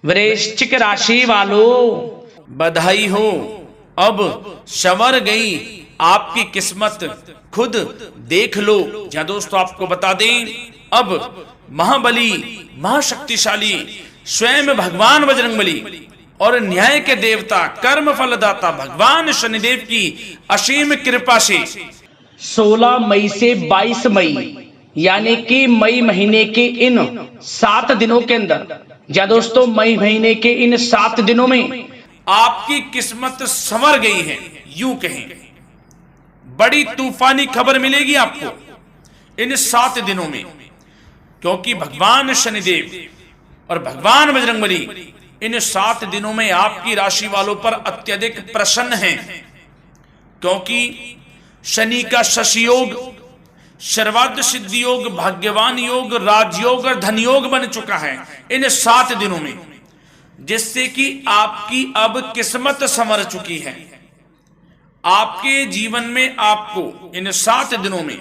वृश्चिक राशि वालों, बधाई हो, अब संवर गई आपकी किस्मत, खुद देख लो। जहां दोस्तों आपको बता दें, अब महाबली महाशक्तिशाली स्वयं भगवान बजरंगबली और न्याय के देवता कर्म फलदाता भगवान शनिदेव की असीम कृपा से 16 मई से 22 मई यानी कि मई महीने के इन 7 दिनों के अंदर, या दोस्तों मई महीने के इन 7 दिनों में आपकी किस्मत संवर गई है। यूं कहें, बड़ी तूफानी खबर मिलेगी आपको इन 7 दिनों में, क्योंकि भगवान शनिदेव और भगवान बजरंगबली इन 7 दिनों में आपकी राशि वालों पर अत्यधिक प्रसन्न हैं, क्योंकि शनि का शशि योग, सर्वार्थ सिद्धि योग, भाग्यवान योग, राजयोग और धन योग बन चुका है इन 7 दिनों में, जिससे कि आपकी अब किस्मत संवर चुकी है। आपके जीवन में आपको इन 7 दिनों में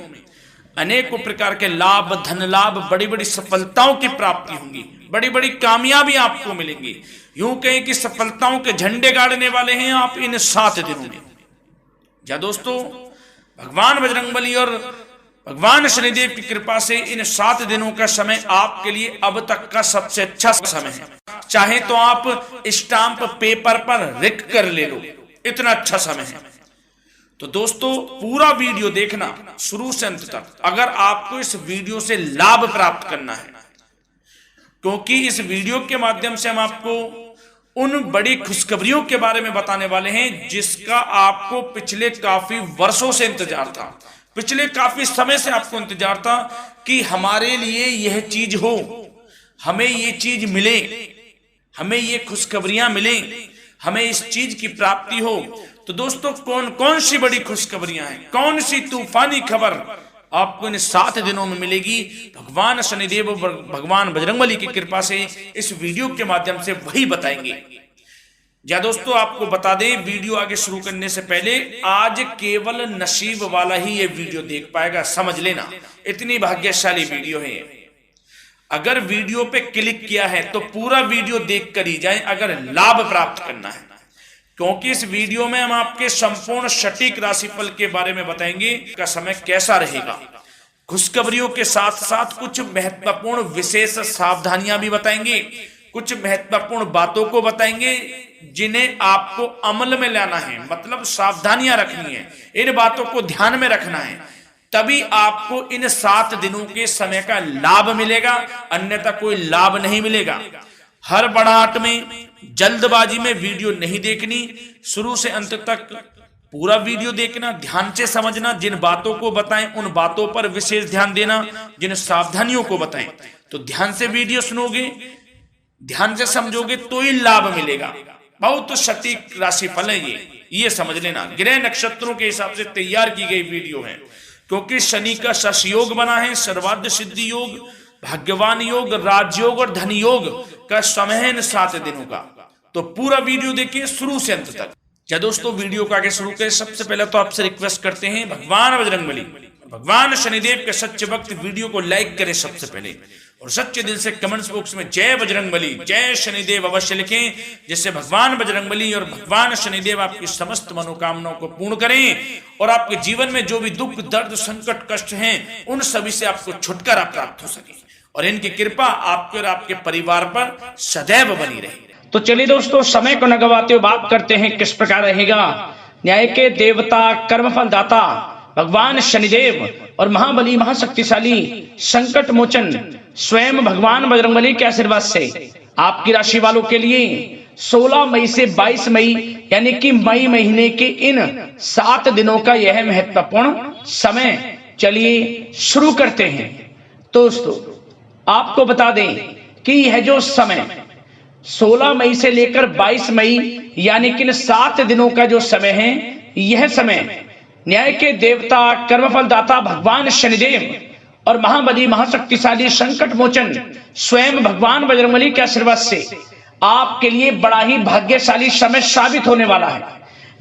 अनेकों प्रकार के लाभ, धन लाभ, बड़ी बड़ी सफलताओं की प्राप्ति होंगी, बड़ी बड़ी कामयाबी आपको मिलेंगी। यूं कहें कि सफलताओं के झंडे गाड़ने वाले हैं आप इन 7 दिनों में। या दोस्तों, भगवान बजरंगबली और भगवान शनिदेव की कृपा से इन 7 दिनों का समय आपके लिए अब तक का सबसे अच्छा समय है। चाहे तो आप स्टाम्प पेपर पर लिख कर ले लो, इतना अच्छा समय है। तो दोस्तों, पूरा वीडियो देखना शुरू से अंत तक, अगर आपको इस वीडियो से लाभ प्राप्त करना है, क्योंकि इस वीडियो के माध्यम से हम आपको उन बड़ी खुशखबरियों के बारे में बताने वाले हैं जिसका आपको पिछले काफी वर्षों से इंतजार था, पिछले काफी समय से आपको इंतजार था कि हमारे लिए यह चीज हो, हमें ये चीज मिले, हमें ये खुशखबरियां मिले, हमें इस चीज की प्राप्ति हो। तो दोस्तों, कौन कौन सी बड़ी खुशखबरियां हैं, कौन सी तूफानी खबर आपको इन 7 दिनों में मिलेगी, भगवान शनिदेव और भगवान बजरंगबली की कृपा से इस वीडियो के माध्यम से वही बताएंगे। या दोस्तों, आपको बता दें, वीडियो आगे शुरू करने से पहले, आज केवल नसीब वाला ही ये वीडियो देख पाएगा, समझ लेना, इतनी भाग्यशाली वीडियो है। अगर वीडियो पे क्लिक किया है तो पूरा वीडियो देख कर ही जाए अगर लाभ प्राप्त करना है, क्योंकि इस वीडियो में हम आपके संपूर्ण सटीक राशिफल के बारे में बताएंगे का समय कैसा रहेगा। खुशखबरियों के साथ साथ कुछ महत्वपूर्ण विशेष सावधानियां भी बताएंगे, कुछ महत्वपूर्ण बातों को बताएंगे जिन्हें आपको अमल में लाना है, मतलब सावधानियां रखनी है, इन बातों को ध्यान में रखना है, तभी आपको इन 7 दिनों के समय का लाभ मिलेगा, अन्यथा कोई लाभ नहीं मिलेगा। हर बढ़ाहट में, जल्दबाजी में वीडियो नहीं देखनी, शुरू से अंत तक पूरा वीडियो देखना, ध्यान से समझना, जिन बातों को बताएं उन बातों पर विशेष ध्यान देना, जिन सावधानियों को बताएं तो ध्यान से वीडियो सुनोगे, ध्यान से समझोगे तो ही लाभ मिलेगा। बहुत सटीक राशिफल है ये समझ लेना, ग्रह नक्षत्रों के हिसाब से तैयार की गई वीडियो है, क्योंकि शनि का शशि योग बना है, सर्वार्थ सिद्धि योग, भाग्यवान योग, राजयोग और धन योग का समय है इन 7 दिनों का। तो पूरा वीडियो देखिए शुरू से अंत तक। क्या दोस्तों, वीडियो को आगे शुरू करें, सबसे पहले तो आपसे रिक्वेस्ट करते हैं, भगवान बजरंगबली, भगवान शनिदेव के सच्चे भक्त वीडियो को लाइक करें सबसे पहले, और सच्चे दिल से कमेंट्स बॉक्स में जय बजरंगबली, जय शनिदेव अवश्य लिखें, जिससे भगवान बजरंगबली और भगवान शनिदेव आपकी समस्त मनोकामनाओं को पूर्ण करें और आपके जीवन में जो भी दुख, दर्द, संकट, कष्ट हैं उन सभी से आपको छुटकारा प्राप्त हो सके, और इनकी कृपा आपके और आपके परिवार पर सदैव बनी रहे। तो चलिए दोस्तों, समय को न गवाते हुए बात करते हैं किस प्रकार रहेगा न्याय के देवता, कर्मफल दाता भगवान शनिदेव और महाबली महाशक्तिशाली संकट मोचन स्वयं भगवान बजरंगबली के आशीर्वाद से आपकी राशि वालों के लिए 16 मई से 22 मई यानी कि मई महीने के इन 7 दिनों का यह महत्वपूर्ण समय। चलिए शुरू करते हैं। दोस्तों, आपको बता दें कि यह जो समय 16 मई से लेकर 22 मई यानी कि 7 दिनों का जो समय है, यह समय न्याय के देवता, कर्मफल दाता भगवान शनिदेव और महाबली महाशक्तिशाली संकट मोचन स्वयं भगवान बजरंगबली के आशीर्वाद से आपके लिए बड़ा ही भाग्यशाली समय साबित होने वाला है।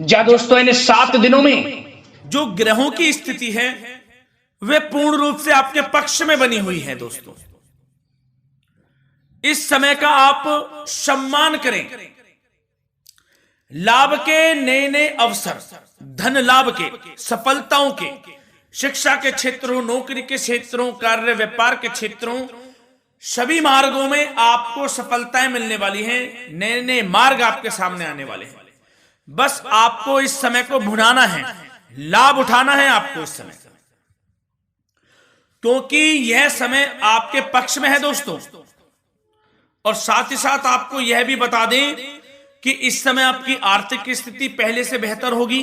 जा दोस्तों, इन 7 दिनों में जो ग्रहों की स्थिति है वे पूर्ण रूप से आपके पक्ष में बनी हुई है। दोस्तों, इस समय का आप सम्मान करें। लाभ के नए नए अवसर, धन लाभ के, सफलताओं के, शिक्षा के क्षेत्रों, नौकरी के क्षेत्रों, कार्य व्यापार के क्षेत्रों, सभी मार्गों में आपको सफलताएं मिलने वाली हैं। नए नए मार्ग आपके सामने आने वाले हैं। बस आपको इस समय को भुनाना है, लाभ उठाना है आपको इस समय, क्योंकि यह समय आपके पक्ष में है दोस्तों। और साथ ही साथ आपको यह भी बता दें कि इस समय आपकी आर्थिक स्थिति पहले से बेहतर होगी।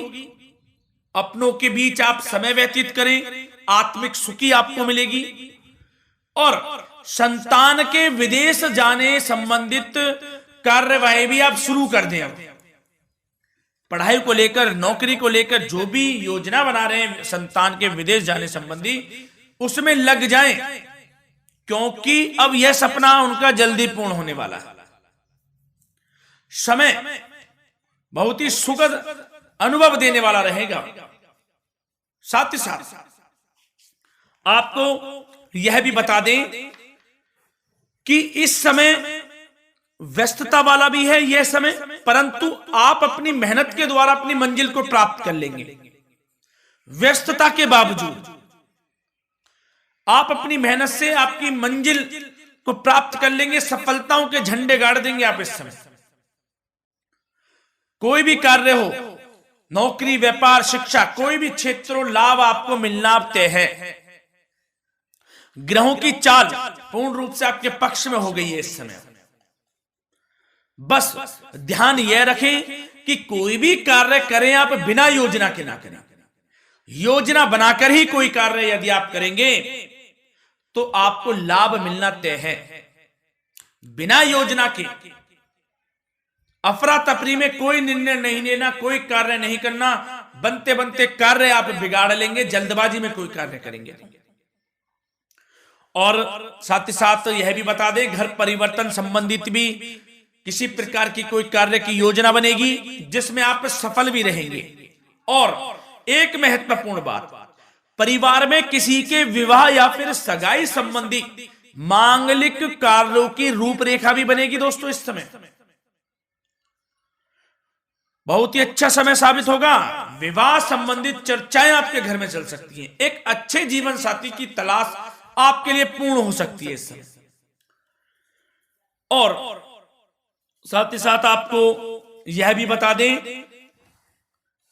अपनों के बीच आप समय व्यतीत करें, आत्मिक सुखी आपको मिलेगी। और संतान के विदेश जाने संबंधित कार्यवाही भी आप शुरू कर दें। अब पढ़ाई को लेकर, नौकरी को लेकर जो भी योजना बना रहे हैं संतान के विदेश जाने संबंधी, उसमें लग जाएं, क्योंकि अब यह सपना उनका जल्दी पूर्ण होने वाला है। समय बहुत ही सुखद अनुभव देने वाला रहेगा। साथ ही साथ आपको यह भी बता दें कि इस समय व्यस्तता वाला भी है यह समय, परंतु आप अपनी मेहनत के द्वारा अपनी मंजिल को प्राप्त कर लेंगे। व्यस्तता के बावजूद आप अपनी मेहनत से आपकी मंजिल को प्राप्त कर लेंगे। सफलताओं के झंडे गाड़ देंगे आप इस समय। कोई भी कार्य हो, नौकरी, व्यापार, शिक्षा, कोई भी क्षेत्र, लाभ आपको मिलना तय है। ग्रहों की चाल पूर्ण रूप से आपके पक्ष में हो गई है इस समय। बस ध्यान यह रखें कि कोई भी कार्य करें आप बिना योजना के ना करें। योजना बनाकर ही कोई कार्य यदि आप करेंगे तो आपको लाभ मिलना तय है। बिना योजना के अफरा तफरी में कोई निर्णय नहीं लेना, कोई कार्य नहीं करना। बनते बनते कार्य आप बिगाड़ लेंगे, जल्दबाजी में कोई कार्य करेंगे। और साथ ही साथ यह भी बता दें, घर परिवर्तन संबंधित भी किसी प्रकार की कोई कार्य की योजना बनेगी जिसमें आप सफल भी रहेंगे। और एक महत्वपूर्ण बात, परिवार में किसी के विवाह या फिर सगाई संबंधी मांगलिक कार्यों की रूपरेखा भी बनेगी दोस्तों इस समय। बहुत ही अच्छा समय साबित होगा। विवाह संबंधित चर्चाएं आपके घर में चल सकती हैं। एक अच्छे जीवन साथी की तलाश आपके लिए पूर्ण हो सकती है इस समय। और साथ ही साथ आपको यह भी बता दें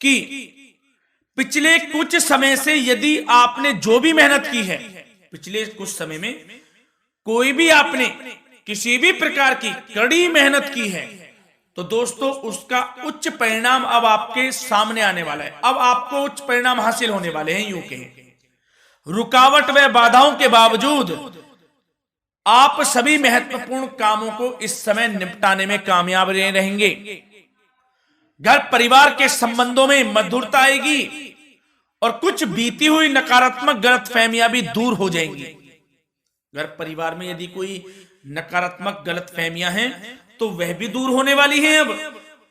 कि पिछले कुछ समय से यदि आपने जो भी मेहनत की है, पिछले कुछ समय में कोई भी आपने किसी भी प्रकार की कड़ी मेहनत की है, तो दोस्तों उसका उच्च परिणाम अब आपके सामने आने वाला है। अब आपको उच्च परिणाम हासिल होने वाले हैं। यूं कहें, रुकावट व बाधाओं के बावजूद आप सभी महत्वपूर्ण कामों को इस समय निपटाने में कामयाब रहेंगे। घर परिवार के संबंधों में मधुरता आएगी और कुछ बीती हुई नकारात्मक गलतफहमियां भी दूर हो जाएंगी। घर परिवार में यदि कोई नकारात्मक गलतफहमियां हैं तो वह भी दूर होने वाली हैं अब,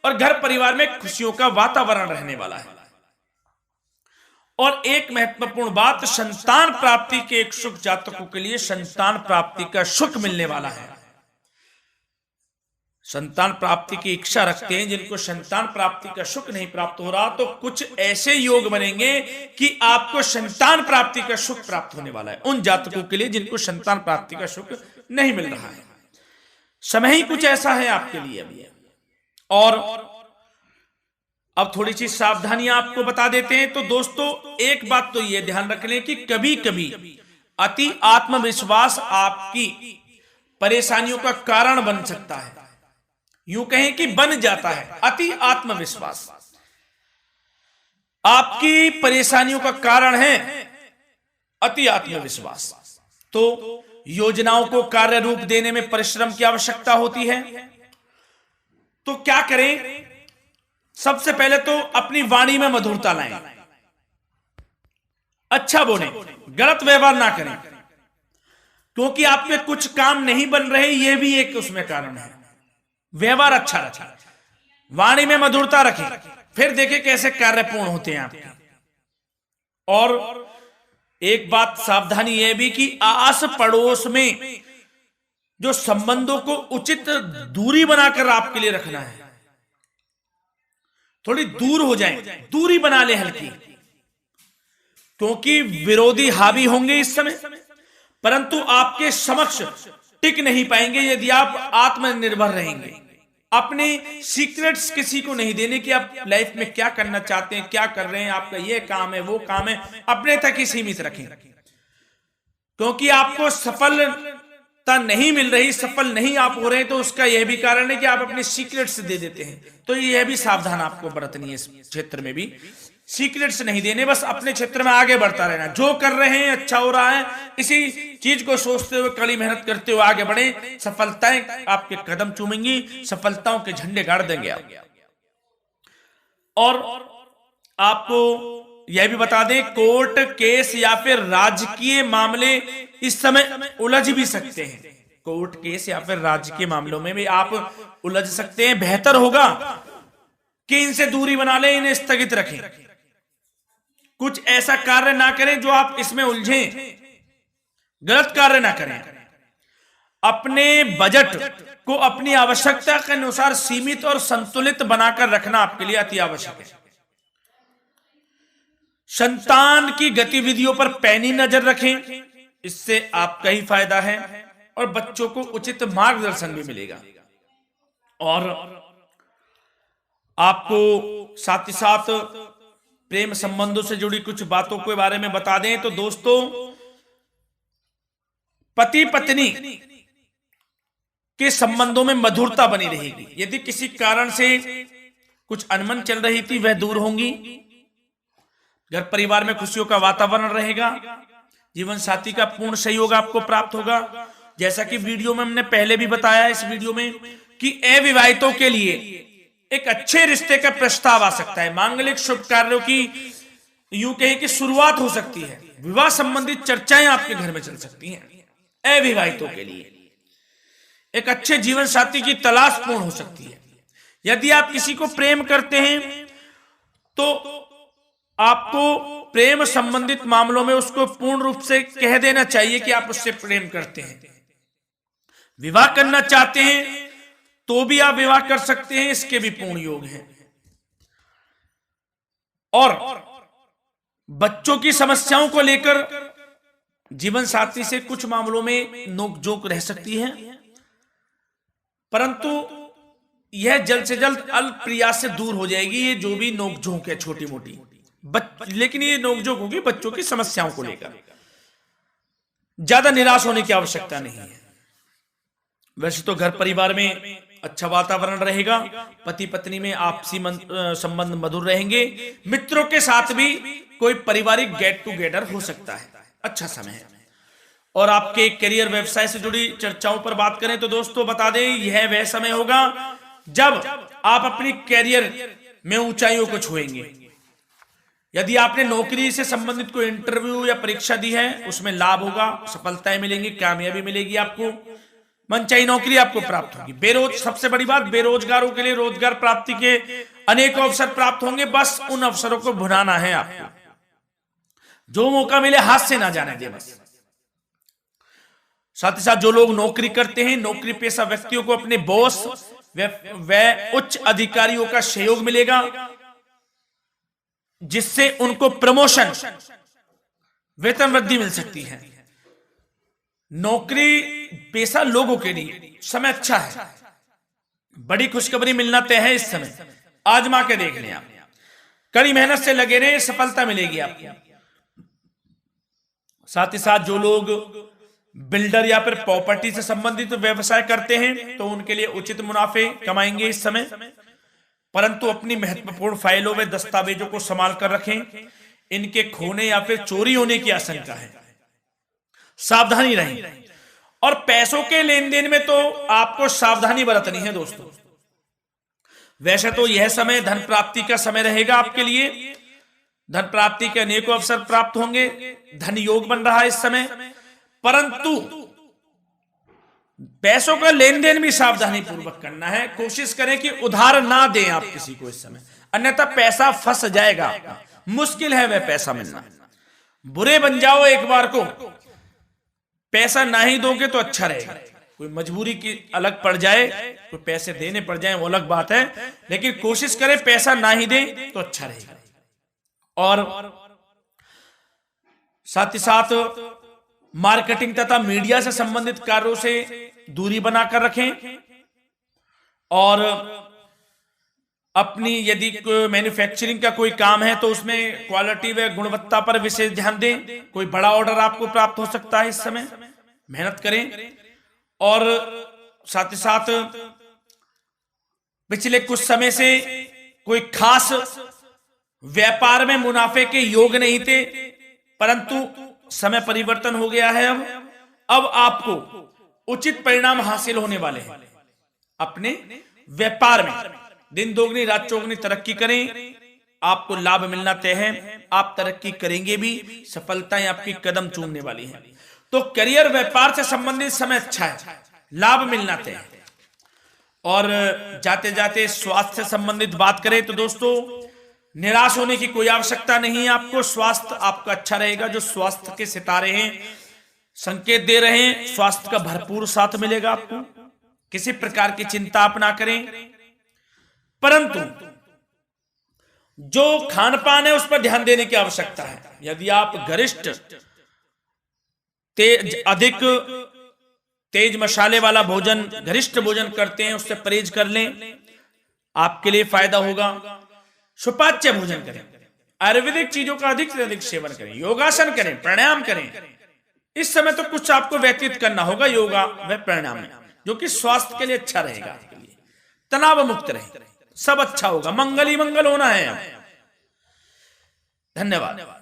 और घर परिवार में खुशियों का वातावरण रहने वाला है। और एक महत्वपूर्ण बात, संतान प्राप्ति के इच्छुक जातकों के लिए संतान प्राप्ति का सुख मिलने वाला है। संतान प्राप्ति की इच्छा रखते हैं जिनको संतान प्राप्ति का सुख नहीं प्राप्त हो रहा, तो कुछ ऐसे योग बनेंगे कि आपको संतान प्राप्ति का सुख प्राप्त होने वाला है। उन जातकों के लिए जिनको संतान प्राप्ति का सुख नहीं मिल रहा है, समय ही कुछ ऐसा है आपके लिए अभी। और अब थोड़ी सी सावधानियां आपको बता देते हैं। तो दोस्तों एक बात तो यह ध्यान रख लें कि कभी कभी अति आत्मविश्वास आपकी परेशानियों का कारण बन सकता है। यूं कहें कि बन जाता है। अति आत्मविश्वास आपकी परेशानियों का कारण है। अति आत्मविश्वास तो योजनाओं को कार्य रूप देने में परिश्रम की आवश्यकता होती है। तो क्या करें? सबसे पहले तो अपनी वाणी में मधुरता लाएं, अच्छा बोलें, गलत व्यवहार ना करें, क्योंकि आपके कुछ काम नहीं बन रहे, यह भी एक उसमें कारण है। व्यवहार अच्छा रखें, वाणी में मधुरता रखें, फिर देखें कैसे कार्य पूर्ण होते हैं आपके। और एक बात सावधानी यह भी कि आस पड़ोस में जो संबंधों को उचित दूरी बनाकर आपके लिए रखना है, थोड़ी दूर हो जाएं, दूरी बना ले हल्की, क्योंकि विरोधी हावी होंगे इस समय, परंतु आपके समक्ष टिक नहीं पाएंगे यदि आप आत्मनिर्भर रहेंगे। अपने सीक्रेट्स किसी को नहीं देने कि आप लाइफ में क्या करना चाहते हैं, क्या कर रहे हैं, आपका ये काम है, वो काम है, अपने तक ही सीमित रखें, क्योंकि आपको सफलता नहीं मिल रही, सफल नहीं आप हो रहे हैं, तो उसका यह भी कारण है कि आप अपने सीक्रेट्स दे देते हैं। तो यह भी सावधान आपको बरतनी है, इस क्षेत्र में भी सीक्रेट्स नहीं देने, बस अपने क्षेत्र में आगे बढ़ता रहना, जो कर रहे हैं अच्छा हो रहा है, इसी चीज को सोचते हुए कड़ी मेहनत करते हुए आगे बढ़े, सफलताएं आपके कदम चूमेंगी, सफलताओं के झंडे गाड़ देंगे आप। और आपको यह भी बता दें, कोर्ट केस या फिर राजकीय मामले इस समय उलझ भी सकते हैं। कोर्ट केस या फिर राजकीय मामलों में भी आप उलझ सकते हैं। बेहतर होगा कि इनसे दूरी बना लें, इन्हें स्थगित रखें, कुछ ऐसा कार्य ना करें जो आप इसमें उलझें, गलत कार्य ना करें। अपने बजट को अपनी आवश्यकता के अनुसार सीमित और संतुलित बनाकर रखना आपके लिए अति आवश्यक है। संतान की गतिविधियों पर पैनी नजर रखें, इससे आपका ही फायदा है और बच्चों को उचित मार्गदर्शन भी मिलेगा। और आपको साथ ही साथ प्रेम संबंधों से जुड़ी कुछ बातों के बारे में बता दें तो दोस्तों, पति पत्नी के संबंधों में मधुरता बनी रहेगी। यदि किसी कारण से कुछ अनबन चल रही थी वह दूर होंगी, घर परिवार में खुशियों का वातावरण रहेगा, जीवन साथी का पूर्ण सहयोग आपको प्राप्त होगा। जैसा कि वीडियो में हमने पहले भी बताया इस वीडियो में कि अविवाहितों के लिए एक अच्छे रिश्ते का प्रस्ताव आ सकता है, मांगलिक शुभ कार्यों की यूं कहें कि शुरुआत हो सकती है, विवाह संबंधित चर्चाएं आपके घर में चल सकती हैं। अविवाहितों के लिए एक अच्छे जीवन साथी की तलाश पूर्ण हो सकती है। यदि आप किसी को प्रेम करते हैं तो आपको प्रेम संबंधित मामलों में उसको पूर्ण रूप से कह देना चाहिए कि आप उससे प्रेम करते हैं। विवाह करना चाहते हैं तो भी आप विवाह कर सकते हैं, इसके भी पूर्ण योग हैं। और बच्चों की समस्याओं को लेकर जीवन साथी से कुछ मामलों में नोकझोंक रह सकती है, परंतु यह जल्द से जल्द अल्प प्रयास से दूर हो जाएगी। ये जो भी नोकझोंक है छोटी मोटी, लेकिन ये नोकझोंक होगी बच्चों की समस्याओं को लेकर। ज्यादा निराश होने की आवश्यकता नहीं है। वैसे तो घर परिवार में अच्छा वातावरण रहेगा, पति पत्नी में आपसी संबंध मधुर रहेंगे, मित्रों के साथ भी कोई पारिवारिक गेट टुगेदर हो सकता है, अच्छा समय है। और आपके करियर व्यवसाय से जुड़ी चर्चाओं पर बात करें तो दोस्तों बता दें, यह वह समय होगा जब आप अपनी करियर में ऊंचाइयों को छुएंगे। यदि आपने नौकरी से संबंधित कोई इंटरव्यू या परीक्षा दी है, उसमें लाभ होगा, सफलताएं मिलेंगी, कामयाबी मिलेगी, आपको मनचाही नौकरी आपको प्राप्त होगी। सबसे बड़ी बात, बेरोजगारों के लिए रोजगार प्राप्ति के अनेक अवसर प्राप्त होंगे, बस उन अवसरों को भुनाना है आपको। जो मौका मिले हाथ से ना जाने दे बस। साथ ही साथ जो लोग नौकरी करते हैं, नौकरी पेशा व्यक्तियों को अपने बॉस व उच्च अधिकारियों का सहयोग मिलेगा, जिससे उनको प्रमोशन, वेतन वृद्धि मिल सकती है। नौकरी पेशा लोगों के लिए समय अच्छा है, बड़ी खुशखबरी मिलना तय है इस समय। आजमा के देख लें आप, कड़ी मेहनत से लगे रहे, सफलता मिलेगी आपको। साथ ही साथ जो लोग बिल्डर या फिर प्रॉपर्टी से संबंधित व्यवसाय करते हैं तो उनके लिए उचित मुनाफे कमाएंगे इस समय, परंतु अपनी महत्वपूर्ण फाइलों में दस्तावेजों को संभाल कर रखें, इनके खोने या फिर चोरी होने की आशंका है, सावधानी रहें। और पैसों के लेन देन में तो आपको सावधानी बरतनी है दोस्तों। वैसे तो यह समय धन प्राप्ति का समय रहेगा आपके लिए, धन प्राप्ति के अनेकों अवसर प्राप्त होंगे, धन योग बन रहा है इस समय, परंतु पैसों का लेन देन भी सावधानी पूर्वक करना है। कोशिश करें कि उधार ना दें आप किसी को इस समय, अन्यथा पैसा फंस जाएगा आपका, मुश्किल है वह पैसा मिलना। बुरे बन जाओ एक बार को, पैसा ना ही दोगे तो अच्छा रहेगा। कोई मजबूरी की अलग पड़ जाए, कोई पैसे देने पड़ जाए वो अलग बात है, लेकिन कोशिश करें पैसा ना ही दे तो अच्छा रहेगा। और साथ ही साथ मार्केटिंग तथा मीडिया से संबंधित कार्यों से दूरी बनाकर रखें, और अपनी यदि मैन्युफैक्चरिंग का कोई काम है तो उसमें क्वालिटी व गुणवत्ता पर विशेष ध्यान दें। कोई बड़ा ऑर्डर आपको प्राप्त हो सकता है, इस समय मेहनत करें। और साथ ही साथ पिछले कुछ समय से कोई खास व्यापार में मुनाफे के योग नहीं थे, परंतु समय परिवर्तन हो गया है। अब आपको उचित परिणाम हासिल होने वाले हैं। अपने व्यापार में दिन दोगुनी रात चौगुनी तरक्की करें, आपको लाभ मिलना तय है। आप तरक्की करेंगे भी, सफलताएं आपकी कदम चूमने वाली हैं। तो करियर व्यापार से संबंधित समय अच्छा है, लाभ मिलना तय है। और जाते जाते स्वास्थ्य से संबंधित बात करें तो दोस्तों, निराश होने की कोई आवश्यकता नहीं है आपको। स्वास्थ्य आपका अच्छा रहेगा। जो स्वास्थ्य के सितारे हैं संकेत दे रहे हैं, स्वास्थ्य का भरपूर साथ मिलेगा आपको। किसी प्रकार की चिंता आप ना करें, परंतु जो खान पान है उस पर ध्यान देने की आवश्यकता है। यदि आप गरिष्ठ अधिक तेज मसाले वाला भोजन, गरिष्ठ भोजन करते हैं, उससे परहेज कर लें, आपके लिए फायदा होगा। सुपाच्य भोजन करें, आयुर्वेदिक चीजों का अधिक से अधिक सेवन करें, योगासन करें, प्राणायाम करें। इस समय तो कुछ आपको व्यतीत करना होगा योगा व प्राणायाम में, जो कि स्वास्थ्य के लिए अच्छा रहेगा, आपके लिए तनाव मुक्त रहे, सब अच्छा होगा। मंगल ही मंगल होना है। धन्यवाद।